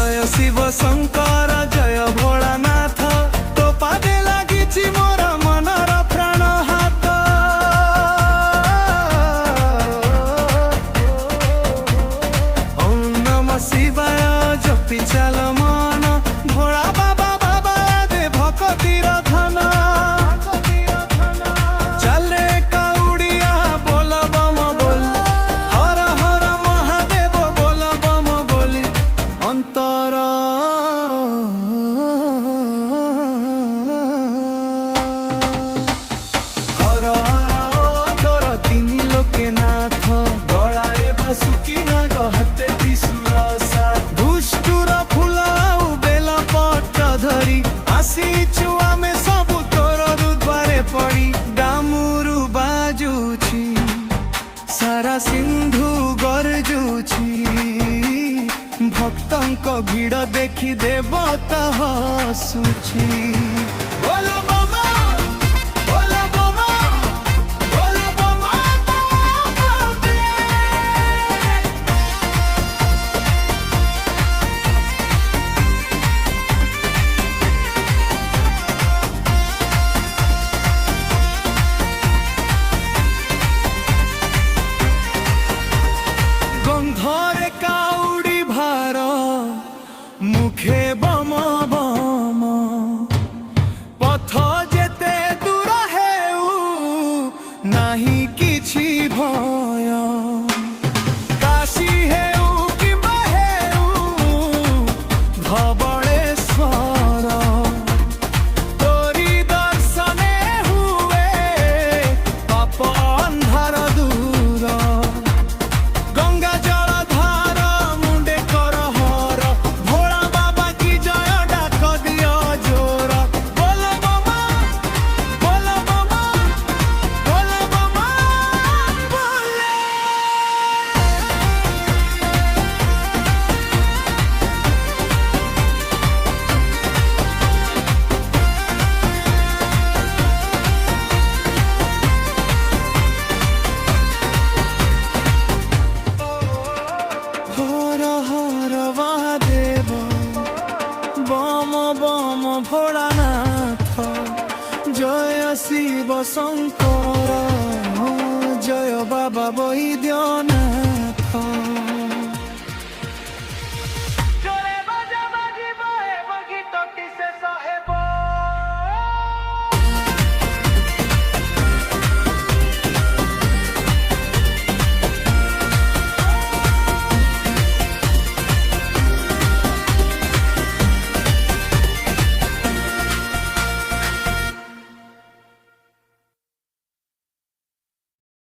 जय शिव शंकर जय भोलानाथ तो पादे लागिछि मोर मनर प्राण हाथ। ओम नमः शिवाय जपि चाल मन भोला बाबा बाबा दे भक्तिर धन। चले काउडिया बोल बम बोल हर हर महादेव बोल बम बोली अंतर हर हर तोर तीन लोके नाथ गलाए बासुकी नाग हाते त्रिशूलसा दुष्टुर फुलाउ बेल पत्र धरी आसीचु आमे सबु तोर द्वारे पड़ी। डामुरु बाजुछि सारा सिंधु गरजुछि भक्तंक भीड़ देखी देवता हसुछि। बोलो बाबा बोलो बाबा बोलो बाबा गंधरे काउडी भार मुखे बम बम पथ जेते दूर हेउ नाही किछि भय। काशी हेउ किंबा हेउ धवळेश्वर तोरी दर्शने हुए पाप अंधार दूर। गंगा जल धार मुंडे कर हर भोला बाबा की जय डाक दियो जोर। बोल बाबा बोल बाबा बोल बाबा बोले। हर हर महादेव बम बम भोलानाथ जय शिव शंकर जय बाबा वैद्यनाथ।